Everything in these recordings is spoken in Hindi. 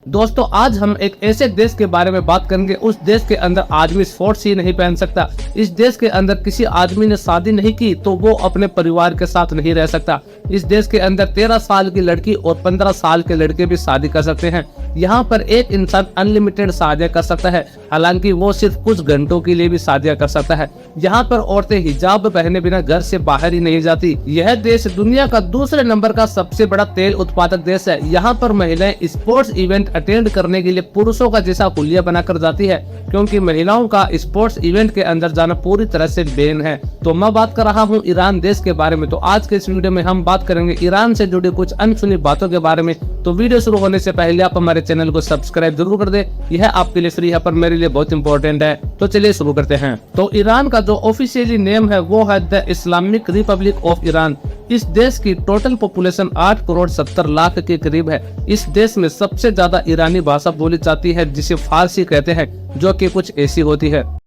दोस्तों आज हम एक ऐसे देश के बारे में बात करेंगे, उस देश के अंदर आदमी शॉर्ट्स ही नहीं पहन सकता। इस देश के अंदर किसी आदमी ने शादी नहीं की तो वो अपने परिवार के साथ नहीं रह सकता। इस देश के अंदर 13 साल की लड़की और 15 साल के लड़के भी शादी कर सकते हैं। यहाँ पर एक इंसान अनलिमिटेड शादियां कर सकता है, हालांकि वो सिर्फ कुछ घंटों के लिए भी शादियां कर सकता है। यहाँ पर औरतें हिजाब पहने बिना घर से बाहर ही नहीं जाती। यह देश दुनिया का दूसरे नंबर का सबसे बड़ा तेल उत्पादक देश है। यहाँ पर महिलाएं स्पोर्ट्स इवेंट अटेंड करने के लिए पुरुषों का जैसा हुलिया बनाकर जाती है, क्योंकि महिलाओं का स्पोर्ट्स इवेंट के अंदर जाना पूरी तरह से बैन है। तो मैं बात कर रहा हूँ ईरान देश के बारे में। तो आज के इस वीडियो में हम बात करेंगे ईरान से जुड़ी कुछ अनसुनी बातों के बारे में। तो वीडियो शुरू होने से पहले आप हमारे चैनल को सब्सक्राइब जरूर कर दे, यह आपके लिए फ्री है पर मेरे लिए बहुत इंपॉर्टेंट है। तो चलिए शुरू करते हैं। तो ईरान का जो ऑफिशियली नेम है वो है the Islamic Republic of Iran. इस देश की टोटल पॉपुलेशन 8 करोड़ 70 लाख के करीब है। इस देश में सबसे ज्यादा ईरानी भाषा बोली जाती है जिसे फारसी कहते हैं, जो कि कुछ ऐसी होती है।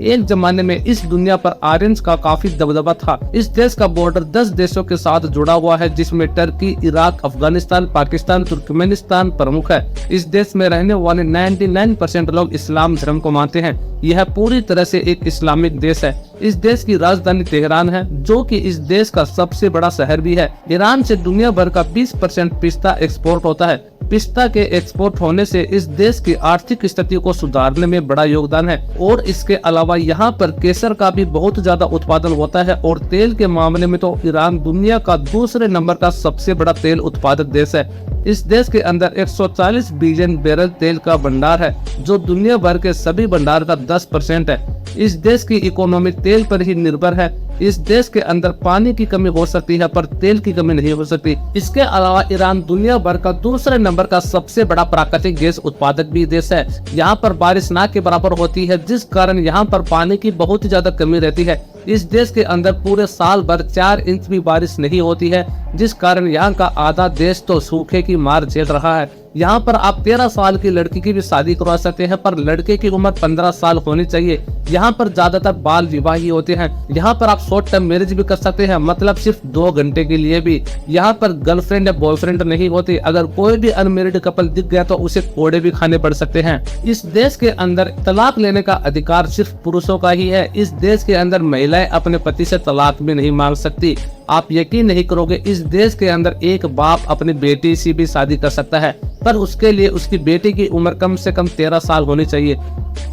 एक जमाने में इस दुनिया पर आर्यंस का काफी दबदबा था। इस देश का बॉर्डर 10 देशों के साथ जुड़ा हुआ है, जिसमें Turkey, Iraq, Afghanistan, Pakistan, Turkmenistan प्रमुख है। इस देश में रहने वाले 99% लोग इस्लाम धर्म को मानते हैं। यह पूरी तरह से एक इस्लामिक देश है। इस देश की राजधानी तेहरान है, जो कि इस देश का सबसे बड़ा शहर भी है। ईरान से दुनिया भर का 20% पिस्ता एक्सपोर्ट होता है। पिस्ता के एक्सपोर्ट होने से इस देश की आर्थिक स्थिति को सुधारने में बड़ा योगदान है। और इसके अलावा यहाँ पर केसर का भी बहुत ज्यादा उत्पादन होता है। और तेल के मामले में तो ईरान दुनिया का दूसरे नंबर का सबसे बड़ा तेल उत्पादक देश है। इस देश के अंदर 140 बिलियन बैरल तेल का भंडार है, जो दुनिया भर के सभी भंडार का 10% है। इस देश की इकोनॉमी तेल पर ही निर्भर है। इस देश के अंदर पानी की कमी हो सकती है पर तेल की कमी नहीं हो सकती। इसके अलावा ईरान दुनिया भर का दूसरे नंबर का सबसे बड़ा प्राकृतिक गैस उत्पादक भी देश है। यहाँ पर बारिश ना के बराबर होती है, जिस कारण यहाँ पर पानी की बहुत ज्यादा कमी रहती है। इस देश के अंदर पूरे साल भर 4 इंच भी बारिश नहीं होती है, जिस कारण यहाँ का आधा देश तो सूखे की मार झेल रहा है। यहाँ पर आप 13 साल की लड़की की भी शादी करवा सकते हैं, पर लड़के की उम्र 15 साल होनी चाहिए। यहाँ पर ज्यादातर बाल विवाह ही होते हैं। यहाँ पर आप शॉर्ट टर्म मैरिज भी कर सकते हैं, मतलब सिर्फ 2 घंटे के लिए भी। यहाँ पर गर्लफ्रेंड या बॉयफ्रेंड नहीं होती। अगर कोई भी अनमेरिड कपल दिख गया तो उसे कोड़े भी खाने पड़ सकते हैं। इस देश के अंदर तलाक लेने का अधिकार सिर्फ पुरुषों का ही है। इस देश के अंदर महिलाएं अपने पति से तलाक भी नहीं मांग सकती। आप यकीन नहीं करोगे, इस देश के अंदर एक बाप अपनी बेटी से भी शादी कर सकता है, पर उसके लिए उसकी बेटी की उम्र कम से कम 13 साल होनी चाहिए।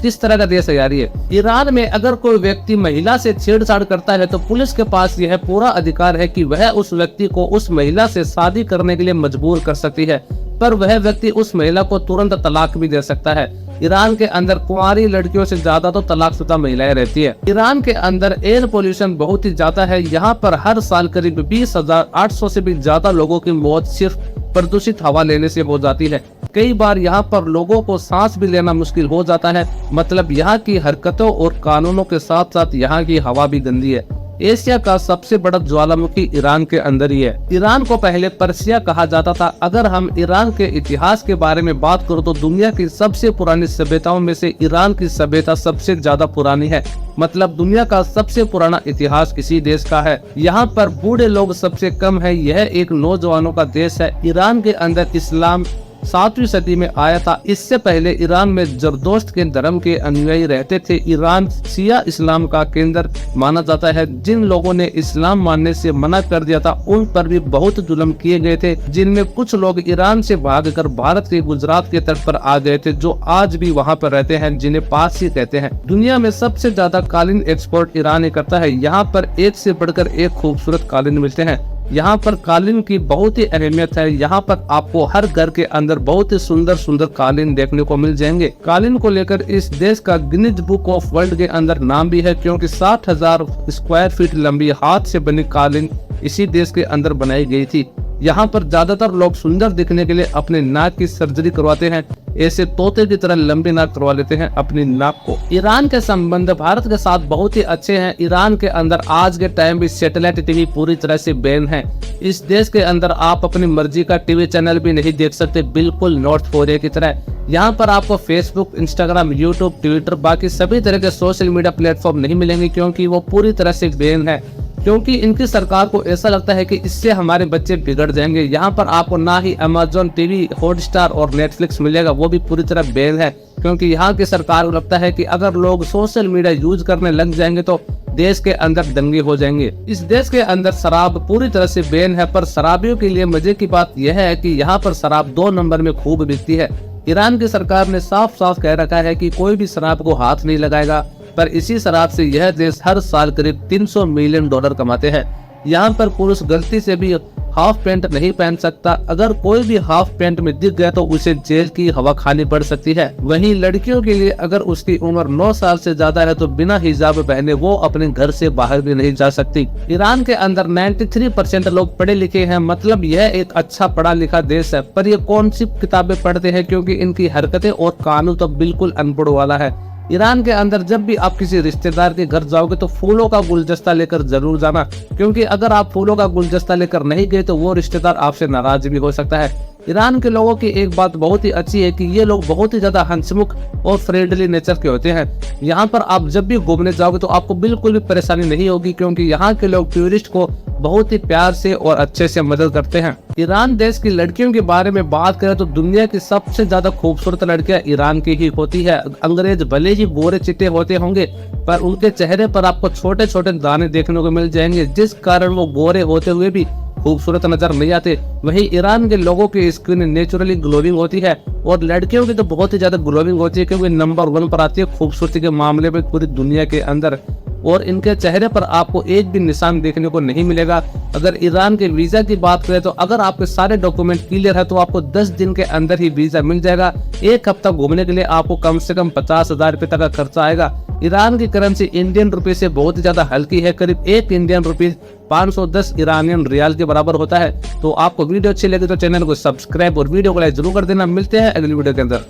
किस तरह का देश है यार ये। ईरान में अगर कोई व्यक्ति महिला से छेड़छाड़ करता है तो पुलिस के पास यह पूरा अधिकार है कि वह उस व्यक्ति को उस महिला से शादी करने के लिए मजबूर कर सकती है, पर वह व्यक्ति उस महिला को तुरंत तलाक भी दे सकता है। ईरान के अंदर कुंवारी लड़कियों से ज्यादा तो तलाकशुदा महिलाएं रहती है। ईरान के अंदर एयर पोल्यूशन बहुत ही ज्यादा है। यहाँ पर हर साल करीब 20,800 से भी ज्यादा लोगों की मौत सिर्फ प्रदूषित हवा लेने से हो जाती है। कई बार यहाँ पर लोगों को सांस भी लेना मुश्किल हो जाता है। मतलब यहाँ की हरकतों और कानूनों के साथ साथ यहाँ की हवा भी गंदी है। एशिया का सबसे बड़ा ज्वालामुखी ईरान के अंदर ही है। ईरान को पहले पर्सिया कहा जाता था। अगर हम ईरान के इतिहास के बारे में बात करो तो दुनिया की सबसे पुरानी सभ्यताओं में से ईरान की सभ्यता सबसे ज्यादा पुरानी है। मतलब दुनिया का सबसे पुराना इतिहास इसी देश का है। यहाँ पर बूढ़े लोग सबसे कम है। यह एक नौजवानों का देश है। ईरान के अंदर इस्लाम 7वीं सदी में आया था। इससे पहले ईरान में जरदोश्त के धर्म के अनुयायी रहते थे। ईरान शिया इस्लाम का केंद्र माना जाता है। जिन लोगों ने इस्लाम मानने से मना कर दिया था उन पर भी बहुत जुल्म किए गए थे, जिनमें कुछ लोग ईरान से भागकर भारत के गुजरात के तट पर आ गए थे, जो आज भी वहां पर रहते हैं, जिन्हें पारसी कहते हैं। दुनिया में सबसे ज्यादा कालीन एक्सपोर्ट ईरान ही करता है। यहाँ पर एक से बढ़कर एक खूबसूरत कालीन मिलते हैं। यहाँ पर कालीन की बहुत ही अहमियत है। यहाँ पर आपको हर घर के अंदर बहुत ही सुंदर सुंदर कालीन देखने को मिल जाएंगे। कालीन को लेकर इस देश का गिनीज बुक ऑफ वर्ल्ड के अंदर नाम भी है, क्योंकि 60,000 स्क्वायर फीट लंबी हाथ से बनी कालीन इसी देश के अंदर बनाई गई थी। यहाँ पर ज्यादातर लोग सुंदर दिखने के लिए अपने नाक की सर्जरी करवाते हैं। ऐसे तोते की तरह लंबी नाक करवा लेते हैं अपनी नाक को। ईरान के संबंध भारत के साथ बहुत ही अच्छे हैं। ईरान के अंदर आज के टाइम भी सैटेलाइट टीवी पूरी तरह से बैन है। इस देश के अंदर आप अपनी मर्जी का टीवी चैनल भी नहीं देख सकते, बिल्कुल नॉर्थ कोरिया की तरह। यहाँ पर आपको फेसबुक, इंस्टाग्राम, यूट्यूब, ट्विटर, बाकी सभी तरह के सोशल मीडिया प्लेटफॉर्म नहीं मिलेंगे, क्योंकि वो पूरी तरह से बैन है। क्योंकि इनकी सरकार को ऐसा लगता है कि इससे हमारे बच्चे बिगड़ जाएंगे। यहाँ पर आपको ना ही अमेज़न टीवी, हॉटस्टार और नेटफ्लिक्स मिलेगा, वो भी पूरी तरह बैन है। क्योंकि यहाँ की सरकार को लगता है कि अगर लोग सोशल मीडिया यूज करने लग जाएंगे तो देश के अंदर दंगे हो जाएंगे। इस देश के अंदर शराब पूरी तरह से बैन है, पर शराबियों के लिए मजे की बात यह है कि यहाँ पर शराब 2 नंबर में खूब बिकती है। ईरान की सरकार ने साफ साफ कह रखा है कि कोई भी शराब को हाथ नहीं लगाएगा, पर इसी शराब से यह देश हर साल करीब $300 मिलियन कमाते हैं। यहाँ पर पुरुष गलती से भी हाफ पैंट नहीं पहन सकता। अगर कोई भी हाफ पैंट में दिख गया तो उसे जेल की हवा खानी पड़ सकती है। वहीं लड़कियों के लिए अगर उसकी उम्र 9 साल से ज्यादा है तो बिना हिजाब पहने वो अपने घर से बाहर भी नहीं जा सकती। ईरान के अंदर 93% लोग पढ़े लिखे हैं, मतलब यह एक अच्छा पढ़ा लिखा देश है। पर ये कौन सी किताबें पढ़ते हैं, क्योंकि इनकी हरकतें और कानून तो बिल्कुल अनपढ़ वाला है। ईरान के अंदर जब भी आप किसी रिश्तेदार के घर जाओगे तो फूलों का गुलदस्ता लेकर जरूर जाना, क्योंकि अगर आप फूलों का गुलदस्ता लेकर नहीं गए तो वो रिश्तेदार आपसे नाराज भी हो सकता है। ईरान के लोगों की एक बात बहुत ही अच्छी है कि ये लोग बहुत ही ज्यादा हंसमुख और फ्रेंडली नेचर के होते हैं। यहाँ पर आप जब भी घूमने जाओगे तो आपको बिल्कुल भी परेशानी नहीं होगी, क्योंकि यहाँ के लोग टूरिस्ट को बहुत ही प्यार से और अच्छे से मदद करते हैं। ईरान देश की लड़कियों के बारे में बात करें तो दुनिया की सबसे ज्यादा खूबसूरत लड़कियां ईरान की ही होती है। अंग्रेज भले ही गोरे चिट्टे होते होंगे, पर उनके चेहरे पर आपको छोटे छोटे दाने देखने को मिल जाएंगे, जिस कारण वो गोरे होते हुए भी खूबसूरत नजर नहीं आते। वहीं ईरान के लोगों की स्किन नेचुरली ग्लोइंग होती है और लड़कियों की तो बहुत ही ज्यादा ग्लोइंग होती है, क्योंकि नंबर 1 पर आती है खूबसूरती के मामले में पूरी दुनिया के अंदर। और इनके चेहरे पर आपको एक भी निशान देखने को नहीं मिलेगा। अगर ईरान के वीजा की बात करें तो अगर आपके सारे डॉक्यूमेंट क्लियर है तो आपको 10 दिन के अंदर ही वीजा मिल जाएगा। 1 हफ्ता घूमने के लिए आपको कम से कम 50,000 रुपए तक का खर्चा आएगा। ईरान की करेंसी इंडियन रुपए से बहुत ही ज्यादा हल्की है, करीब 1 इंडियन रुपीज 510 ईरानियन रियाल के बराबर होता है। तो आपको वीडियो अच्छी लगी तो चैनल को सब्सक्राइब और वीडियो को लाइक जरूर कर देना। मिलते हैं अगली वीडियो के अंदर।